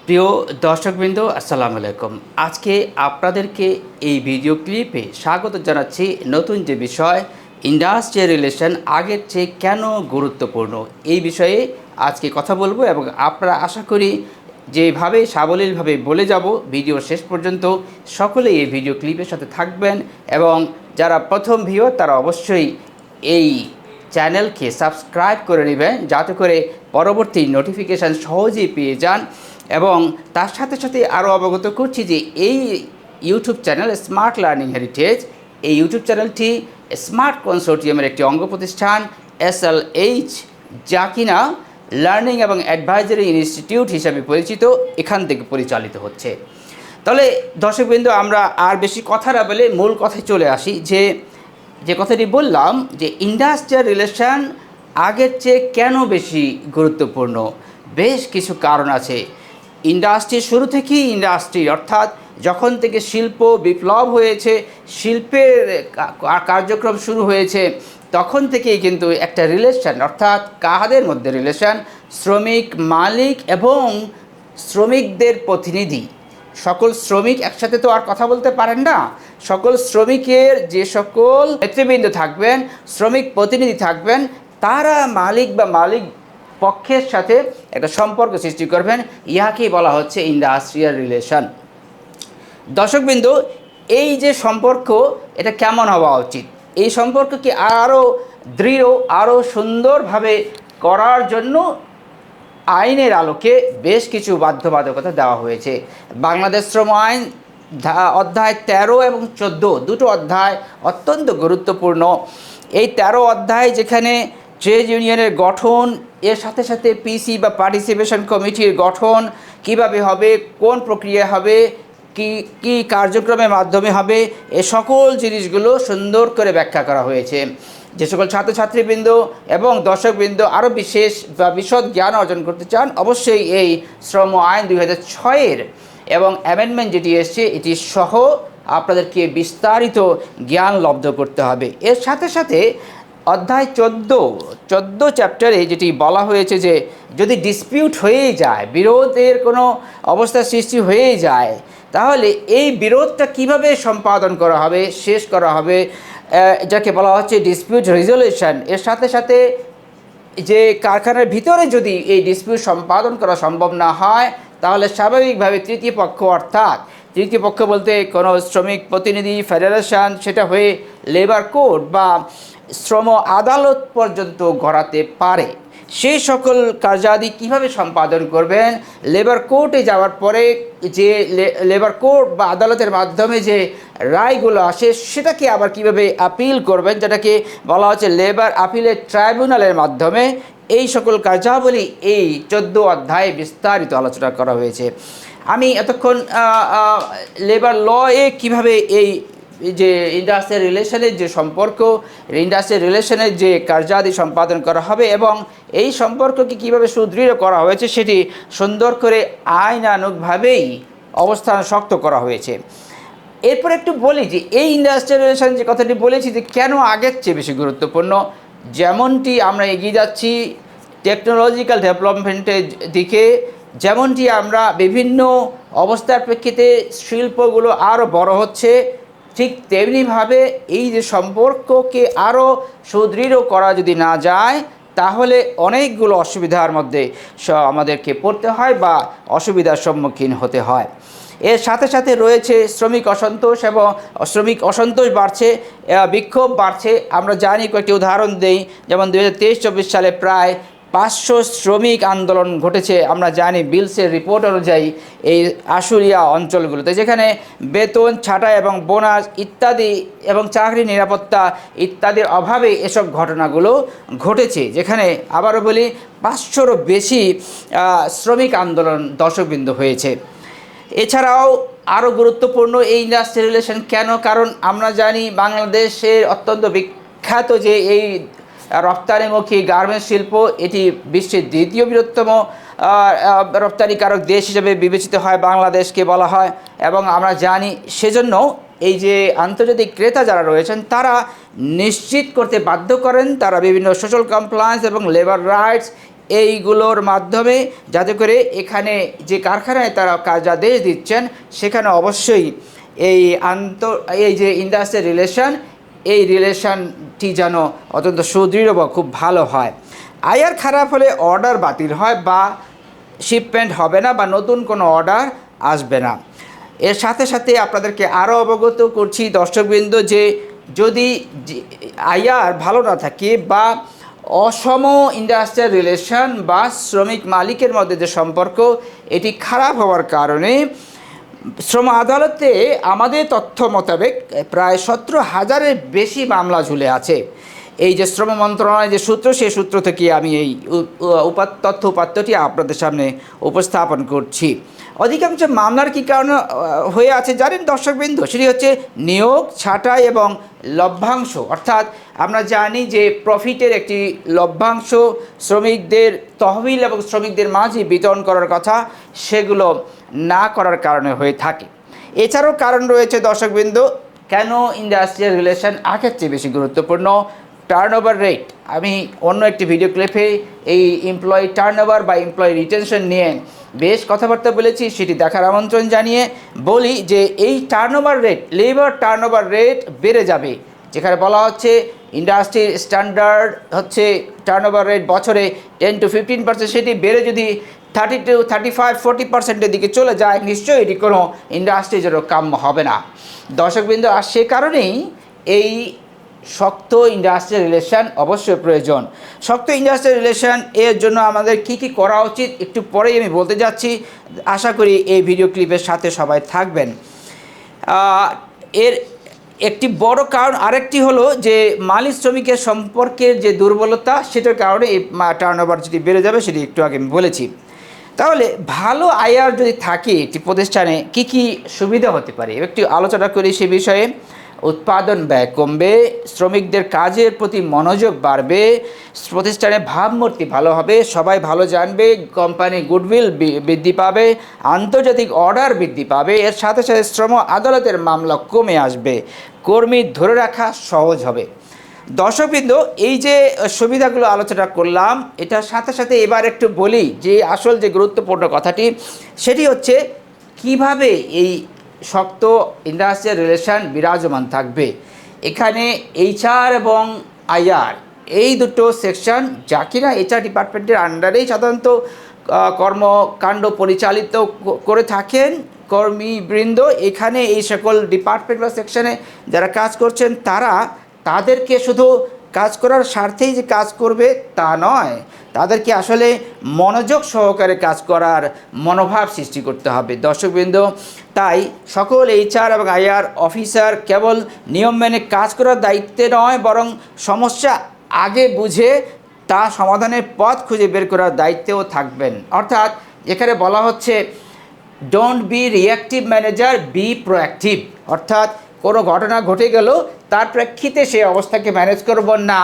প্রিয় দর্শকবৃন্দ, আসসালামু আলাইকুম। আজকে আপনাদেরকে এই ভিডিও ক্লিপে স্বাগত জানাচ্ছি। নতুন যে বিষয়, ইন্ডাস্ট্রিয়াল রিলেশন আগের চেয়ে কেন গুরুত্বপূর্ণ, এই বিষয়ে আজকে কথা বলবো এবং আপনারা আশা করি যেভাবে সাবলীলভাবে বলে যাব ভিডিও শেষ পর্যন্ত সকলেই এই ভিডিও ক্লিপের সাথে থাকবেন এবং যারা প্রথম ভিউয়ার তারা অবশ্যই এই চ্যানেলকে সাবস্ক্রাইব করে নেবেন যাতে করে পরবর্তী নোটিফিকেশান সহজেই পেয়ে যান। এবং তার সাথে সাথে আরও অবগত করছি যে এই YouTube channel smart learning heritage, এই ইউটিউব চ্যানেলটি স্মার্ট কনসোর্টিয়ামের একটি অঙ্গ প্রতিষ্ঠান SLH, যা কিনা লার্নিং এবং অ্যাডভাইজারি ইনস্টিটিউট হিসাবে পরিচিত, এখান থেকে পরিচালিত হচ্ছে। তাহলে দর্শকবৃন্দ, আমরা আর বেশি কথা না বলে মূল কথায় চলে আসি। যে কথাটি বললাম যে ইন্ডাস্ট্রিয়াল রিলেশন আগের চেয়ে কেন বেশি গুরুত্বপূর্ণ, বেশ কিছু কারণ আছে। ইন্ডাস্ট্রির শুরু থেকেই অর্থাৎ যখন থেকে শিল্প বিপ্লব হয়েছে, শিল্পের কার্যক্রম শুরু হয়েছে, তখন থেকেই কিন্তু একটা রিলেশন, অর্থাৎ কাদের মধ্যে রিলেশন, শ্রমিক, মালিক এবং শ্রমিকদের প্রতিনিধি। সকল শ্রমিক একসাথে তো আর কথা বলতে পারেন না। সকল শ্রমিকের যে সকল নেতৃবৃন্দ থাকবেন, শ্রমিক প্রতিনিধি থাকবেন, তারা মালিক বা মালিক পক্ষের সাথে একটা সম্পর্ক সৃষ্টি করবেন। ইহাকেই বলা হচ্ছে ইন্ডাস্ট্রিয়াল রিলেশন। দর্শকবৃন্দ, এই যে সম্পর্ক, এটা কেমন হওয়া উচিত? এই সম্পর্ককে আরও দৃঢ়, আরও সুন্দরভাবে করার জন্য আইনের আলোকে বেশ কিছু বাধ্যবাধকতা দেওয়া হয়েছে। বাংলাদেশ শ্রম আইন অধ্যায় 13 এবং 14, দুটো অধ্যায় অত্যন্ত গুরুত্বপূর্ণ। এই 13 অধ্যায় যেখানে ট্রেড ইউনিয়নের গঠন, এর সাথে সাথে পিসি বা পার্টিসিপেশন কমিটির গঠন কিভাবে হবে, কোন প্রক্রিয়া হবে, কি কার্যক্রমের মাধ্যমে হবে, এ সকল জিনিসগুলো সুন্দর করে ব্যাখ্যা করা হয়েছে। যে সকল ছাত্রছাত্রীবৃন্দ এবং দর্শকবৃন্দ আরও বিশেষ বা বিশদ জ্ঞান অর্জন করতে চান, অবশ্যই এই শ্রম আইন 2006 এবং অ্যামেন্ডমেন্ট যেটি এসছে এটি সহ আপনাদেরকে বিস্তারিত জ্ঞান লব্ধ করতে হবে। এর সাথে সাথে অধ্যায় 14 চ্যাপ্টারে যেটি বলা হয়েছে যে যদি ডিসপিউট হয়েই যায়, বিরোধের কোনো অবস্থা সৃষ্টি হয়েই যায়, তাহলে এই বিরোধটা কিভাবে সম্পাদন করা হবে, শেষ করা হবে, যাকে বলা হচ্ছে ডিসপিউট রেজলিউশন। এর সাথে সাথে যে কারখানার ভিতরে যদি এই ডিসপিউট সম্পাদন করা সম্ভব না হয়, তাহলে স্বাভাবিকভাবে তৃতীয় পক্ষ, অর্থাৎ তৃতীয় পক্ষ বলতে কোনো শ্রমিক প্রতিনিধি, ফেডারেশন, সেটা হয়ে লেবার কোর্ট বা শ্রম আদালত পর্যন্ত গড়াতে পারে। সেই সকল কার্যাদি কিভাবে সম্পাদন করবেন, লেবার কোর্টে যাওয়ার পরে যে লেবার কোর্ট বা আদালতের মাধ্যমে যে রায়গুলো আসে সেটাকে আবার কিভাবে আপিল করবেন, যেটাকে বলা হচ্ছে লেবার আপিলের ট্রাইব্যুনালের মাধ্যমে, এই সকল কার্যাবলী এই 14 অধ্যায়ে বিস্তারিত আলোচনা করা হয়েছে। আমি এতক্ষণ লেবার লয়ে কীভাবে এই যে ইন্ডাস্ট্রিয়াল রিলেশনের যে সম্পর্ক, ইন্ডাস্ট্রিয়াল রিলেশনের যে কার্যাদি সম্পাদন করা হবে এবং এই সম্পর্ককে কীভাবে সুদৃঢ় করা হয়েছে সেটি সুন্দর করে আইনানুগভাবেই অবস্থান শক্ত করা হয়েছে। এরপর একটু বলি যে এই ইন্ডাস্ট্রিয়াল রিলেশন যে কথাটি বলেছি যে কেন আগের চেয়ে বেশি গুরুত্বপূর্ণ। যেমনটি আমরা এগিয়ে যাচ্ছি টেকনোলজিক্যাল ডেভেলপমেন্টের দিকে, যেমনটি আমরা বিভিন্ন অবস্থার প্রেক্ষিতে শিল্পগুলো আরও বড় হচ্ছে, ঠিক তেমনিভাবে এই যে সম্পর্ককে আরও সুদৃঢ় করা যদি না যায়, তাহলে অনেকগুলো অসুবিধার মধ্যে আমাদেরকে পড়তে হয় বা অসুবিধার সম্মুখীন হতে হয়। এর সাথে সাথে রয়েছে শ্রমিক অসন্তোষ, এবং শ্রমিক অসন্তোষ বাড়ছে, বিক্ষোভ বাড়ছে। আমরা জানি, কয়েকটি উদাহরণ দেই, যেমন 2023-24 সালে প্রায় 500 শ্রমিক আন্দোলন ঘটেছে। আমরা জানি বিলসের রিপোর্ট অনুযায়ী এই আশুলিয়া অঞ্চলগুলোতে, যেখানে বেতন ছাঁটাই এবং বোনাস ইত্যাদি এবং চাকরি নিরাপত্তা ইত্যাদির অভাবে এসব ঘটনাগুলো ঘটেছে, যেখানে আবারও বলি 500রও বেশি শ্রমিক আন্দোলন দর্শকবৃন্দ হয়েছে। এছাড়াও আরও গুরুত্বপূর্ণ এই ইন্ডাস্ট্রিয়াল রিলেশন কেন, কারণ আমরা জানি বাংলাদেশের অত্যন্ত বিখ্যাত যে এই রপ্তানিমুখী গার্মেন্টস শিল্প, এটি বিশ্বের দ্বিতীয় বৃহত্তম রপ্তানিকারক দেশ হিসেবে বিবেচিত হয়, বাংলাদেশকে বলা হয়। এবং আমরা জানি সেজন্য এই যে আন্তর্জাতিক ক্রেতা যারা রয়েছেন তারা নিশ্চিত করতে বাধ্য করেন, তারা বিভিন্ন সোশ্যাল কমপ্লায়েন্স এবং লেবার রাইটস এইগুলোর মাধ্যমে যাতে করে এখানে যে কারখানায় তারা কার্যাদেশ দিচ্ছেন সেখানে অবশ্যই এই যে ইন্ডাস্ট্রিয়াল রিলেশন, এই রিলেশনটি যেন অত্যন্ত সুদৃঢ় বা খুব ভালো হয়। আইআর খারাপ হলে অর্ডার বাতিল হয় বা শিপমেন্ট হবে না বা নতুন কোনো অর্ডার আসবে না। এর সাথে সাথে আপনাদেরকে আরও অবগত করছি দর্শকবৃন্দ যে যদি আইআর ভালো না থাকে বা অসম ইন্ডাস্ট্রিয়াল রিলেশন বা শ্রমিক মালিকের মধ্যে যে সম্পর্ক এটি খারাপ হওয়ার কারণে শ্রম আদালতে আমাদের তথ্য মোতাবেক প্রায় 17,000-এর বেশি মামলা ঝুলে আছে। এই যে শ্রম মন্ত্রণালয়ের যে সূত্র, সেই সূত্র থেকে আমি এই উপাত্তটি আপনাদের সামনে উপস্থাপন করছি। অধিকাংশ মামলার কী কারণে হয়ে আছে জানেন দর্শকবৃন্দ? সেটি হচ্ছে নিয়োগ, ছাঁটাই এবং লভ্যাংশ। অর্থাৎ আমরা জানি যে প্রফিটের একটি লভ্যাংশ শ্রমিকদের তহবিল এবং শ্রমিকদের মাঝে বিতরণ করার কথা, সেগুলো না করার কারণে হয়ে থাকে। এছাড়াও কারণ রয়েছে দর্শকবৃন্দ কেন ইন্ডাস্ট্রিয়াল রিলেশন আগের চেয়ে বেশি গুরুত্বপূর্ণ। টার্নওভার রেট, আমি অন্য একটি ভিডিও ক্লিপে এই এমপ্লয়ি টার্নওভার বা এমপ্লয়ি রিটেনশন নিয়ে বেশ কথাবার্তা বলেছি, সেটি দেখার আমন্ত্রণ জানিয়ে বলি যে এই turnover rate, labour turnover rate বেড়ে যাবে। যেখানে বলা হচ্ছে ইন্ডাস্ট্রির স্ট্যান্ডার্ড হচ্ছে টার্নওভার রেট বছরে 10 to 15%, সেটি বেড়ে যদি 30 to 35, 40%-এর দিকে চলে যায়, নিশ্চয়ই এটি কোনো ইন্ডাস্ট্রির জন্য কাম্য হবে না দর্শকবৃন্দ। আর সে কারণেই এই শক্ত ইন্ডাস্ট্রিয়াল রিলেশন অবশ্যই প্রয়োজন। শক্ত ইন্ডাস্ট্রিয়াল রিলেশন এর জন্য আমাদের কি কি করা উচিত একটু পরেই আমি বলতে যাচ্ছি। আশা করি এই ভিডিও ক্লিপের সাথে সবাই থাকবেন। এর একটি বড় কারণ আরেকটি হলো যে মালিক শ্রমিকের সম্পর্কের যে দুর্বলতা, সেটার কারণে এই টার্নওভার যেটি বেড়ে যাবে, সেটি একটু আগে আমি বলেছি। তাহলে ভালো আইআর যদি থাকে একটি প্রতিষ্ঠানে কি কি সুবিধা হতে পারে একটু আলোচনা করি সে বিষয়ে। উৎপাদন ব্যয় কমবে, শ্রমিকদের কাজের প্রতি মনোযোগ বাড়বে, প্রতিষ্ঠানের ভাবমূর্তি ভালো হবে, সবাই ভালো জানবে, কোম্পানি গুডউইল বৃদ্ধি পাবে, আন্তর্জাতিক অর্ডার বৃদ্ধি পাবে। এর সাথে সাথে শ্রম আদালতের মামলা কমে আসবে, কর্মী ধরে রাখা সহজ হবে। দর্শকবৃন্দ, এই যে সুবিধাগুলো আলোচনা করলাম, এটার সাথে সাথে এবার একটু বলি যে আসল যে গুরুত্বপূর্ণ কথাটি, সেটি হচ্ছে কিভাবে এই শক্ত ইন্ডাস্ট্রিয়াল রিলেশন বিরাজমান থাকবে। এখানে এইচআর এবং আইআর এই দুটো সেকশন, যা কিনা এইচআর ডিপার্টমেন্টের আন্ডারেই সাধারণত কর্মকাণ্ড পরিচালিত করে থাকেন কর্মীবৃন্দ। এখানে এই সকল ডিপার্টমেন্ট বা সেকশনে যারা কাজ করছেন তাদেরকে শুধু কাজ করার স্বার্থেই যে কাজ করবে তা নয়, তাদেরকে আসলে মনোযোগ সহকারে কাজ করার মনোভাব সৃষ্টি করতে হবে দর্শকবৃন্দ। তাই সকল এইচআর এবং আইআর অফিসার কেবল নিয়ম মেনে কাজ করার দায়িত্বে নয়, বরং সমস্যা আগে বুঝে তা সমাধানের পথ খুঁজে বের করার দায়িত্বেও থাকবেন। অর্থাৎ এখানে বলা হচ্ছে don't be reactive manager, be proactive. অর্থাৎ কোনো ঘটনা ঘটে গেল, তার প্রেক্ষিতে সেই অবস্থাকে ম্যানেজ করব না,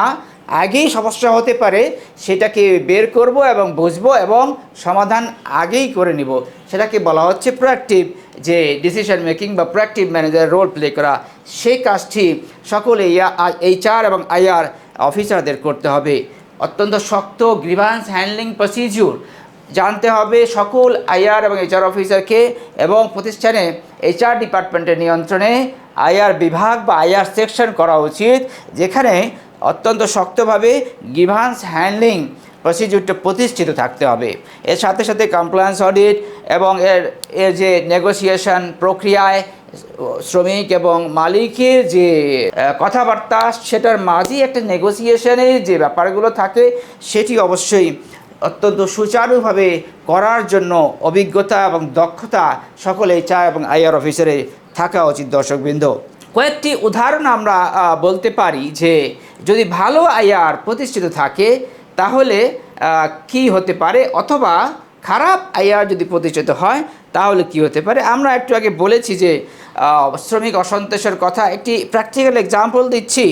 আগেই সমস্যা হতে পারে সেটাকে বের করব এবং বুঝবো এবং সমাধান আগেই করে নিব, সেটাকে বলা হচ্ছে প্রোঅ্যাক্টিভ, যে ডিসিশন মেকিং বা প্রোঅ্যাক্টিভ ম্যানেজার রোল প্লে করা। সেই কাজটি সকল এইচআর এবং আইআর অফিসারদের করতে হবে। অত্যন্ত শক্ত গ্রিভান্স হ্যান্ডলিং প্রসিডিউর জানতে হবে সকল আইআর এবং এইচআর অফিসারকে, এবং প্রতিষ্ঠানে এইচআর ডিপার্টমেন্টের নিয়ন্ত্রণে আইআর বিভাগ বা আইআর সেকশন করা উচিত, যেখানে অত্যন্ত শক্তভাবে গ্রিভান্স হ্যান্ডলিং প্রসিডিউরটা প্রতিষ্ঠিত থাকতে হবে। এর সাথে সাথে কমপ্লায়েন্স অডিট এবং এর যে নেগোসিয়েশন প্রক্রিয়ায় শ্রমিক এবং মালিকের যে কথাবার্তা, সেটার মাঝেই একটা নেগোসিয়েশনের যে ব্যাপারগুলো থাকে, সেটি অবশ্যই অত্যন্ত সুচারুভাবে করার জন্য অভিজ্ঞতা এবং দক্ষতা সকল এইচআর এবং আইআর অফিসারের থাকা উচিত দর্শকবৃন্দ। কয়েকটি উদাহরণ আমরা বলতে পারি যে যদি ভালো আইআর প্রতিষ্ঠিত থাকে তাহলে কি হতে পারে, অথবা খারাপ আইআর যদি প্রতিষ্ঠিত হয় তাহলে কি হতে পারে। আমরা একটু আগে বলেছি যে শ্রমিক অসন্তোষের কথা, একটি প্র্যাকটিক্যাল এক্সাম্পল দিচ্ছি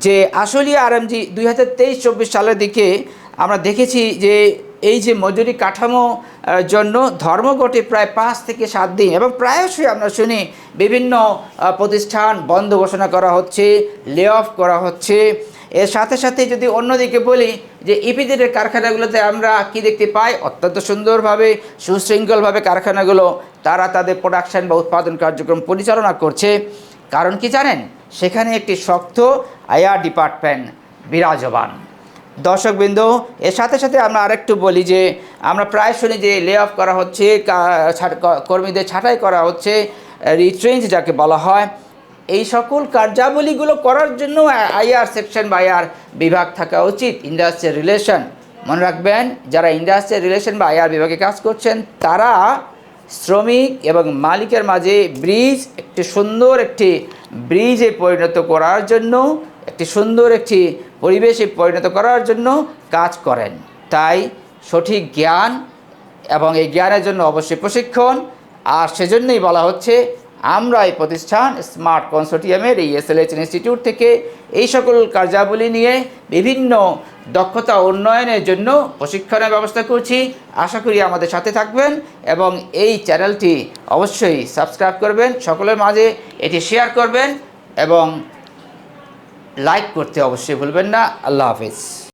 যে আশুলিয়া আরএমজি 2023-24 সালের দিকে আমরা দেখেছি যে এই যে মজুরি কাঠামো জন্য ধর্মঘটে প্রায় 5 থেকে 7 দিন, এবং প্রায়শই আমরা শুনি বিভিন্ন প্রতিষ্ঠান বন্ধ ঘোষণা করা হচ্ছে, লে অফ করা হচ্ছে। এর সাথে সাথে যদি অন্যদিকে বলি যে ইপিজেডের কারখানাগুলোতে আমরা কি দেখতে পাই, অত্যন্ত সুন্দরভাবে সুশৃঙ্খলভাবে কারখানাগুলো তারা তাদের প্রোডাকশন বা উৎপাদন কার্যক্রম পরিচালনা করছে। কারণ কি জানেন, সেখানে একটি শক্ত আইআর ডিপার্টমেন্ট বিরাজমান। দর্শকবৃন্দ, এর সাথে সাথে আমরা আরেকটু বলি যে আমরা প্রায় শুনি যে লে অফ করা হচ্ছে, কর্মীদের ছাঁটাই করা হচ্ছে, রিট্রেঞ্চ যাকে বলা হয়। এই সকল কার্যাবলীগুলো করার জন্য আইআর সেকশন বা আইআর বিভাগ থাকা উচিত। ইন্ডাস্ট্রিয়াল রিলেশন, মনে রাখবেন, যারা ইন্ডাস্ট্রিয়াল রিলেশন বা আইআর বিভাগে কাজ করছেন তারা শ্রমিক এবং মালিকের মাঝে একটি সুন্দর একটি ব্রিজে পরিণত করার জন্য, একটি সুন্দর একটি পরিবেশে পরিণত করার জন্য কাজ করেন। তাই সঠিক জ্ঞান এবং এই জ্ঞানের জন্য অবশ্যই প্রশিক্ষণ। আর সেজন্যই বলা হচ্ছে আমরা এই প্রতিষ্ঠান স্মার্ট কনসোর্টিয়ামের এই এসএলএইচ ইনস্টিটিউট থেকে এই সকল কার্যাবলী নিয়ে বিভিন্ন দক্ষতা উন্নয়নের জন্য প্রশিক্ষণের ব্যবস্থা করছি। আশা করি আমাদের সাথে থাকবেন এবং এই চ্যানেলটি অবশ্যই সাবস্ক্রাইব করবেন, সকলের মাঝে এটি শেয়ার করবেন এবং লাইক করতে অবশ্যই ভুলবেন না। আল্লাহ হাফিজ।